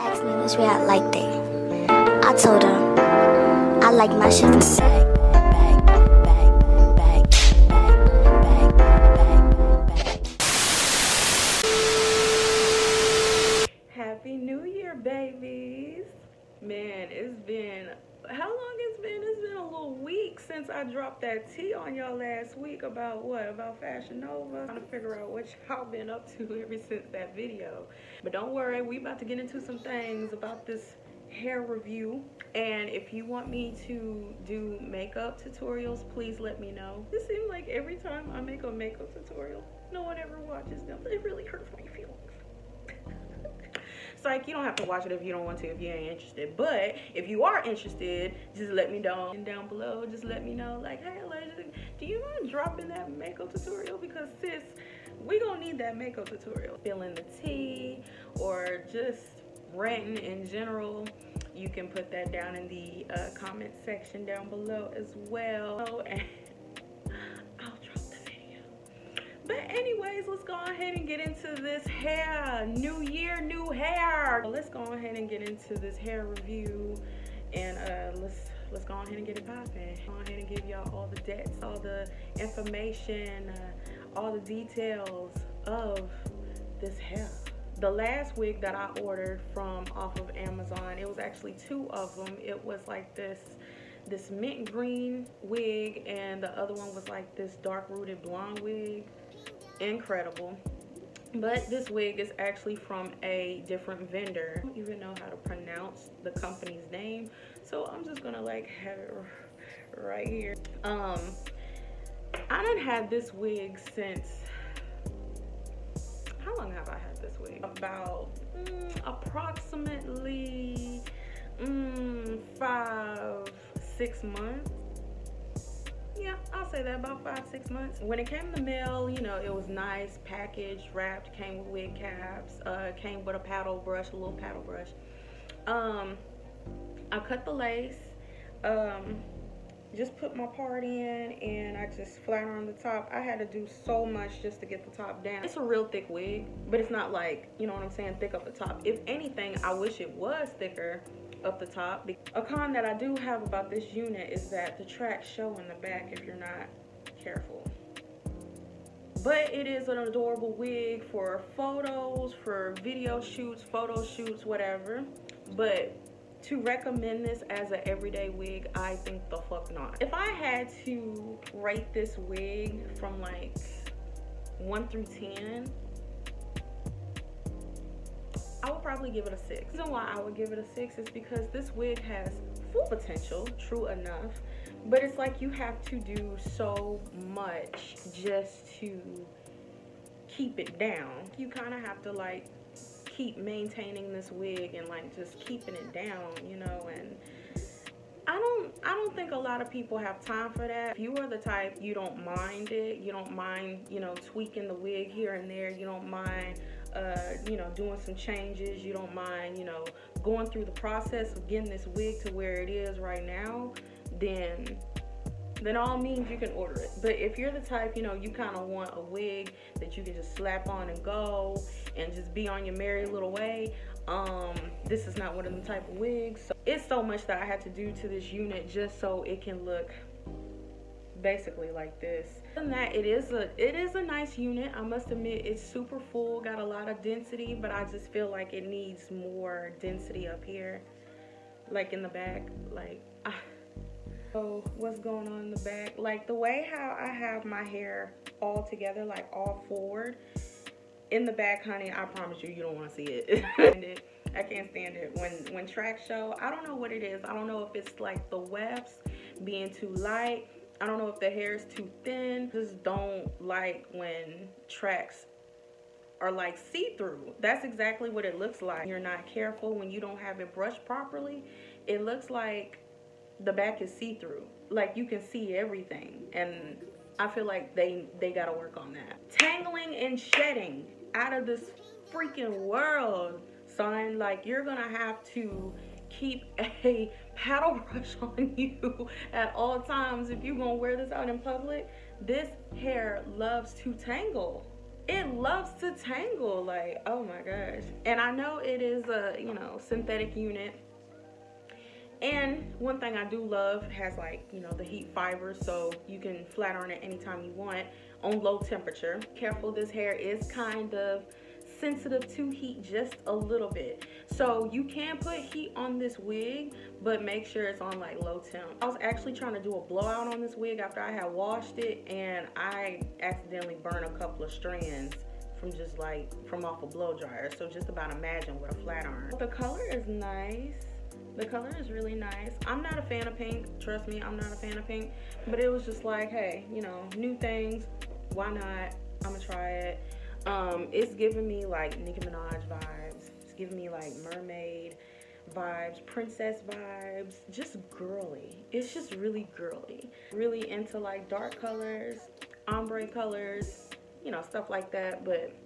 asked me which way I liked it. I told him I like my shit from back. Happy New Year, babies. Man, it's been, how long it's been? It's been a little week since I dropped that tea on y'all last week about what? About Fashion Nova. Trying to figure out what y'all been up to ever since that video. But don't worry, we about to get into some things about this hair review. And if you want me to do makeup tutorials, please let me know. It seems like every time I make a makeup tutorial, no one ever watches them. It really hurts my feelings. It's like, you don't have to watch it if you don't want to, if you ain't interested. But if you are interested, just let me know. And down below, just let me know, like, hey, Elijah, do you mind dropping that makeup tutorial? Because sis, we gonna need that makeup tutorial. Spilling the tea or just ranting in general, you can put that down in the comment section down below as well. And I'll drop the video. But anyways, let's go ahead and get into this hair. New year, new hair. Let's go ahead and get into this hair review, and let's go ahead and get it popping. Go ahead and give y'all all the depths, all the information, all the details of this hair. The last wig that I ordered from off of Amazon, it was actually two of them. It was like this mint green wig, and the other one was like this dark rooted blonde wig. Incredible. But this wig is actually from a different vendor. I don't even know how to pronounce the company's name, so I'm just gonna like have it right here. I done had this wig since, how long have I had this wig? About approximately 5-6 months. Yeah, I'll say that, about 5-6 months. When it came in the mail, you know, it was nice, packaged, wrapped, came with wig caps, came with a paddle brush, a little paddle brush. I cut the lace, just put my part in, and I just flat on the top. I had to do so much just to get the top down. It's a real thick wig, but it's not like, you know what I'm saying, thick up the top. If anything, I wish it was thicker up the top. A con that I do have about this unit is that the tracks show in the back if you're not careful. But it is an adorable wig for photos, for video shoots, photo shoots, whatever. But to recommend this as an everyday wig, I think the fuck not. If I had to rate this wig from like 1 through 10, I would probably give it a 6. The reason why I would give it a 6 is because this wig has full potential, true enough, but it's like you have to do so much just to keep it down. You kind of have to like keep maintaining this wig and like just keeping it down, you know, and I don't think a lot of people have time for that. If you are the type, you don't mind it, you don't mind, you know, tweaking the wig here and there, you don't mind you know, doing some changes, you don't mind, you know, going through the process of getting this wig to where it is right now, then all means you can order it. But if you're the type, you know, you kind of want a wig that you can just slap on and go and just be on your merry little way, this is not one of the type of wigs. So it's so much that I had to do to this unit just so it can look basically like this. Other than that, it is a nice unit. I must admit, it's super full, got a lot of density, but I just feel like it needs more density up here, like in the back. Like, so what's going on in the back? Like the way how I have my hair all together, like all forward, in the back, honey, I promise you don't want to see it. I can't stand it when tracks show. I don't know what it is. I don't know if it's like the wefts being too light. I don't know if the hair is too thin. Just don't like when tracks are like see-through. That's exactly what it looks like. You're not careful when you don't have it brushed properly. It looks like the back is see-through. Like you can see everything. And I feel like they gotta work on that. Tangling and shedding out of this freaking world, son. Like you're gonna have to keep a paddle brush on you at all times if you're gonna wear this out in public. This hair loves to tangle. it loves to tangle, like, oh my gosh. And I know it is a, you know, synthetic unit. And one thing I do love, has like, you know, the heat fibers, so you can flat iron it anytime you want on low temperature. Careful, this hair is kind of sensitive to heat just a little bit. So you can put heat on this wig, but make sure it's on like low temp. I was actually trying to do a blowout on this wig after I had washed it, and I accidentally burned a couple of strands from just like from off a blow dryer. So just about imagine with a flat iron. The color is nice. The color is really nice. I'm not a fan of pink. Trust me, I'm not a fan of pink. But it was just like, hey, you know, new things. Why not? I'm gonna try it. It's giving me like Nicki Minaj vibes. It's giving me like mermaid vibes, princess vibes, just girly. It's just really girly. Really into like dark colors, ombre colors, you know, stuff like that. But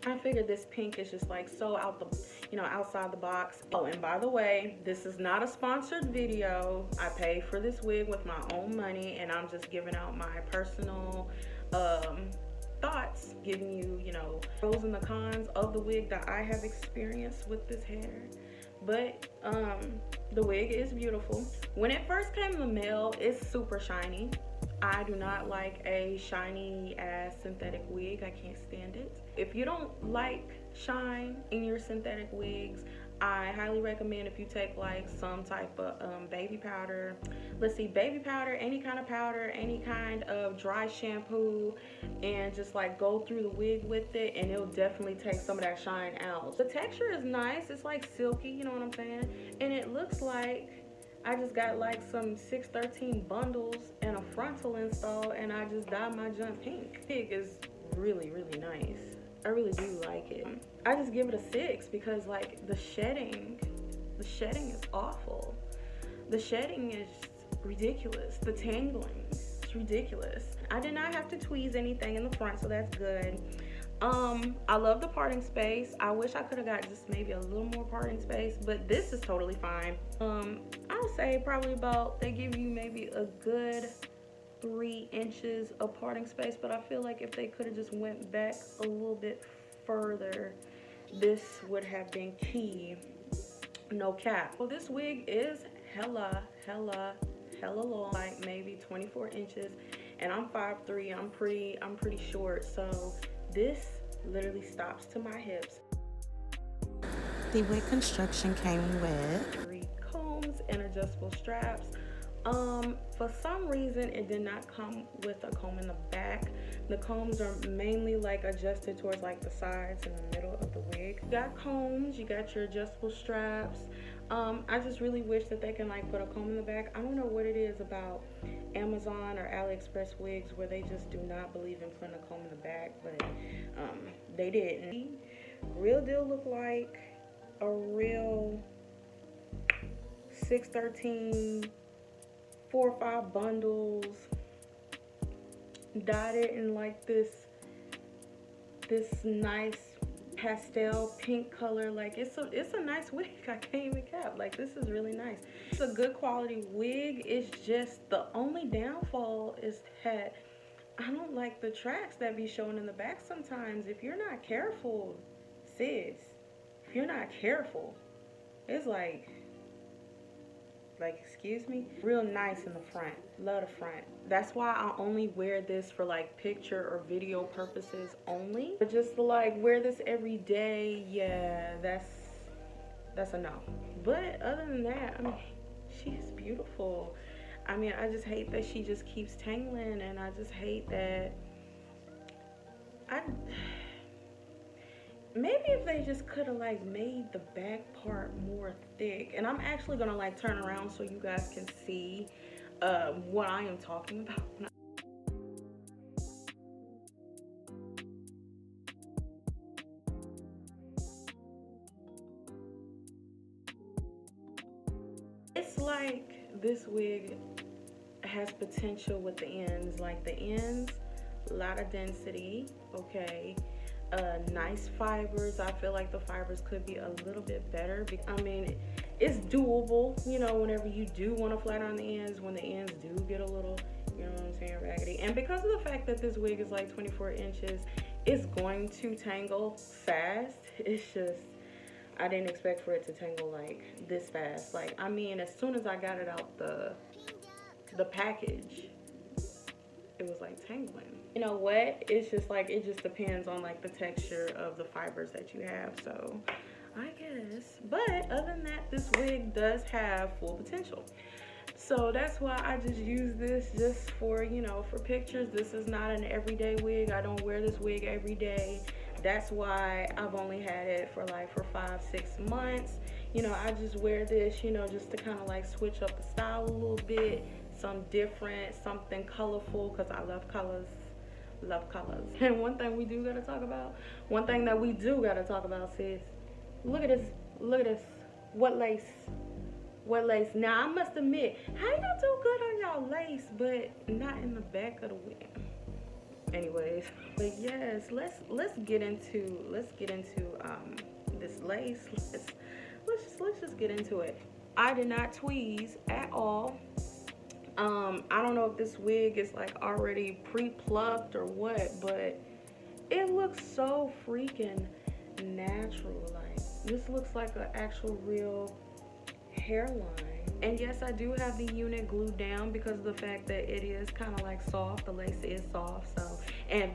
I figured this pink is just like so out the, you know, outside the box. Oh, and by the way, this is not a sponsored video. I paid for this wig with my own money, and I'm just giving out my personal thoughts, giving you, you know, pros and the cons of the wig that I have experienced with this hair. But the wig is beautiful. When it first came in the mail, it's super shiny. I do not like a shiny ass synthetic wig. I can't stand it. If you don't like shine in your synthetic wigs, I highly recommend if you take like some type of baby powder. Let's see, baby powder, any kind of dry shampoo, and just like go through the wig with it, and it'll definitely take some of that shine out. The texture is nice. It's like silky, you know what I'm saying? And it looks like I just got like some 613 bundles and a frontal install, and I just dyed my junk pink. Pig is really, really nice. I really do like it. I just give it a 6 because like the shedding is awful. The shedding is ridiculous. The tangling is ridiculous. I did not have to tweeze anything in the front, so that's good. I love the parting space. I wish I could have got just maybe a little more parting space, but this is totally fine. I would say probably about, they give you maybe a good 3 inches of parting space, but I feel like if they could have just went back a little bit further, this would have been key. No cap. Well, this wig is hella long, like maybe 24 inches, and I'm 5'3". I'm pretty short, so this literally stops to my hips. The wig construction came with 3 combs and adjustable straps. For some reason it did not come with a comb in the back. The combs are mainly like adjusted towards like the sides and the middle of the wig. You got combs, you got your adjustable straps. I just really wish that they can like put a comb in the back. I don't know what it is about Amazon or AliExpress wigs where they just do not believe in putting a comb in the back, but they didn't. Real deal look like a real 613 4 or 5 bundles, dyed it in like this nice pastel pink color. Like it's a nice wig. I can't even cap. Like this is really nice. It's a good quality wig. It's just the only downfall is that I don't like the tracks that be showing in the back sometimes. If you're not careful, sis, if you're not careful, it's like excuse me. Real nice in the front. Love the front. That's why I only wear this for like picture or video purposes only. But just to like wear this every day, yeah, that's a no. But other than that, I mean, she's beautiful. I mean, I just hate that she just keeps tangling, and I just hate that maybe if they just could have like made the back part more thick. And I'm actually gonna like turn around so you guys can see what I am talking about. It's like this wig has potential with the ends. Like the ends, a lot of density, okay. Nice fibers. I feel like the fibers could be a little bit better. I mean, it's doable, you know, whenever you do want to flat iron the ends, when the ends do get a little, you know what I'm saying, raggedy. And because of the fact that this wig is like 24 inches it's going to tangle fast. It's just, I didn't expect for it to tangle like this fast. Like, I mean, as soon as I got it out the package, it was like tangling. You know what? It's just like, it just depends on like the texture of the fibers that you have. So I guess, but other than that, this wig does have full potential. So that's why I just use this just for, you know, for pictures. This is not an everyday wig. I don't wear this wig every day. That's why I've only had it for like for 5-6 months. You know, I just wear this, you know, just to kind of like switch up the style a little bit, some different, something colorful, because I love colors. Love colors. And one thing we do gotta talk about, sis, look at this, what lace. Now I must admit, how y'all do good on y'all lace, but not in the back of the wig? Anyways, but yes, let's get into this lace. Let's just get into it. I did not tweeze at all. I don't know if this wig is like already pre-plucked or what, but it looks so freaking natural. Like, this looks like an actual real hairline. And yes, I do have the unit glued down because of the fact that it is kind of like soft. The lace is soft, so, and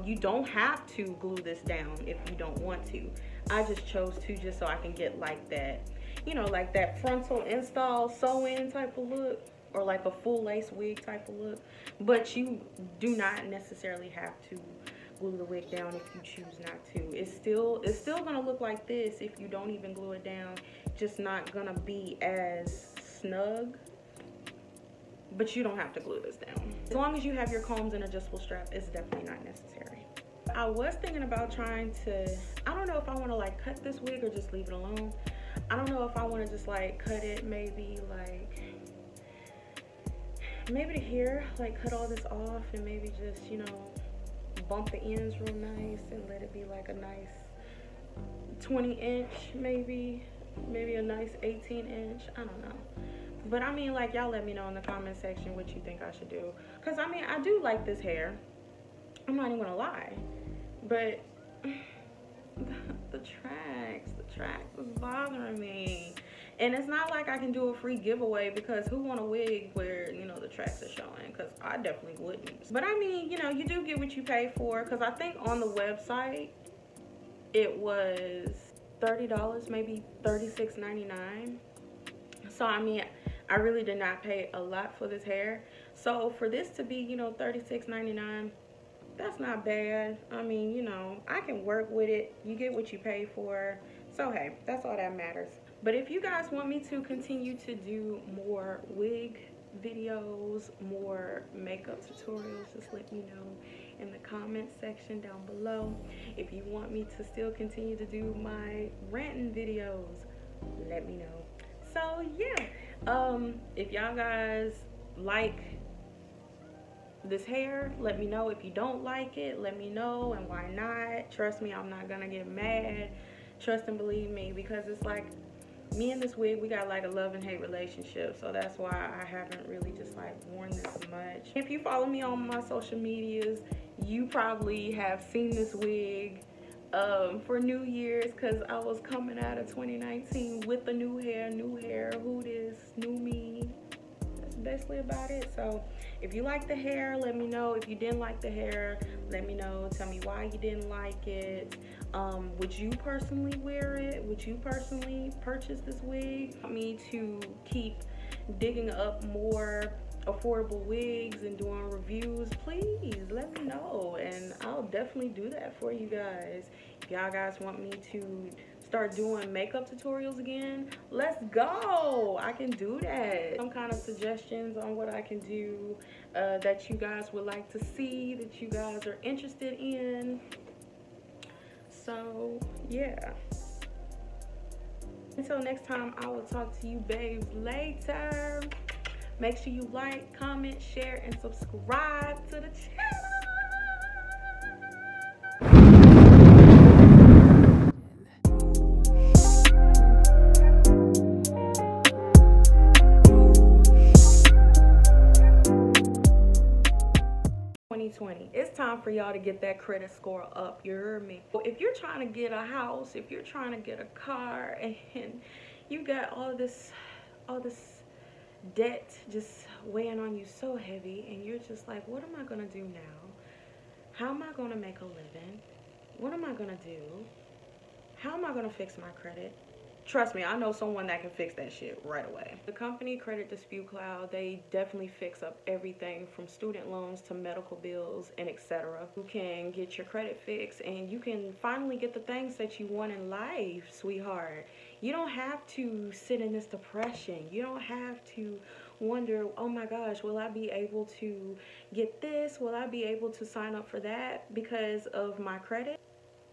you don't have to glue this down if you don't want to. I just chose to, just so I can get like that, you know, like that frontal install sew-in type of look, or like a full lace wig type of look. But you do not necessarily have to glue the wig down if you choose not to. It's still gonna look like this if you don't even glue it down, just not gonna be as snug. But you don't have to glue this down. As long as you have your combs and adjustable strap, it's definitely not necessary. I was thinking about trying to, I don't know if I want to like cut this wig or just leave it alone. I don't know if I want to just like cut it, maybe to here, like cut all this off and maybe just, you know, bump the ends real nice and let it be like a nice 20-inch, maybe a nice 18-inch. I don't know. But I mean, like, y'all let me know in the comment section what you think I should do. Because I mean, I do like this hair. I'm not even gonna lie. But the tracks is bothering me. And it's not like I can do a free giveaway, because who want a wig where, you know, the tracks are showing? Because I definitely wouldn't. But I mean, you know, you do get what you pay for. Because I think on the website it was $30, maybe $36.99. So I mean, I really did not pay a lot for this hair. So for this to be, you know, $36.99, that's not bad. I mean, you know, I can work with it. You get what you pay for. So hey, that's all that matters. But if you guys want me to continue to do more wig videos, more makeup tutorials, just let me know in the comment section down below. If you want me to still continue to do my ranting videos, let me know. So yeah, if y'all guys like this hair, let me know. If you don't like it, let me know, and why not. Trust me, I'm not gonna get mad. Trust and believe me, because it's like, me and this wig, we got like a love and hate relationship. So that's why I haven't really just like worn this much. If you follow me on my social medias, you probably have seen this wig for New Year's, because I was coming out of 2019 with the new hair, who this, new me. That's basically about it. So if you like the hair, let me know. If you didn't like the hair, let me know. Tell me why you didn't like it. Would you personally wear it? Would you personally purchase this wig? Want me to keep digging up more affordable wigs and doing reviews? Please let me know, and I'll definitely do that for you guys. If y'all guys want me to start doing makeup tutorials again, let's go. I can do that. Some kind of suggestions on what I can do that you guys would like to see, that you guys are interested in. So yeah, until next time, I will talk to you babes later. Make sure you like, comment, share, and subscribe to the channel. It's time. time for y'all to get that credit score up, you hear me? If you're trying to get a house, if you're trying to get a car, and you got all this debt just weighing on you so heavy, and you're just like, what am I gonna do now? How am I gonna make a living? What am I gonna do? How am I gonna fix my credit? Trust me, I know someone that can fix that shit right away. The company Credit Dispute Cloud, they definitely fix up everything from student loans to medical bills and etc. You can get your credit fixed and you can finally get the things that you want in life, sweetheart. You don't have to sit in this depression. You don't have to wonder, oh my gosh, will I be able to get this? Will I be able to sign up for that because of my credit?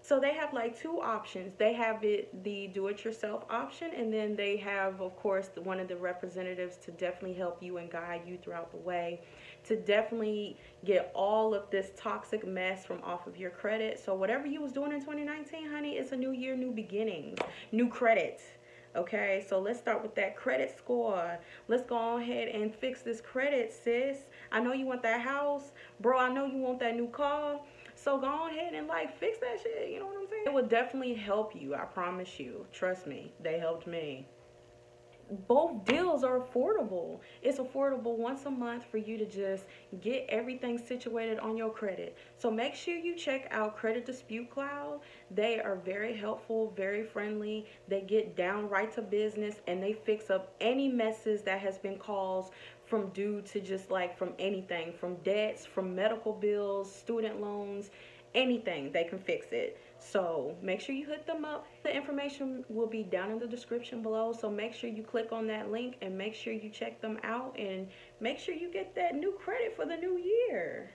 So they have like two options. They have the do-it-yourself option, and then they have, of course, one of the representatives to definitely help you and guide you throughout the way to definitely get all of this toxic mess from off of your credit. So whatever you was doing in 2019, honey, it's a new year, new beginnings, new credit. Okay, so let's start with that credit score. Let's go ahead and fix this credit, sis. I know you want that house, bro. I know you want that new car. So go ahead and like fix that shit, you know what I'm saying? It will definitely help you, I promise you. Trust me, they helped me. Both deals are affordable. It's affordable once a month for you to just get everything situated on your credit. So make sure you check out Credit Dispute Cloud. They are very helpful, very friendly. They get down right to business and they fix up any messes that has been caused from due to just like from anything, from debts, from medical bills, student loans, anything, they can fix it. So make sure you hit them up. The information will be down in the description below, so make sure you click on that link and make sure you check them out and make sure you get that new credit for the new year.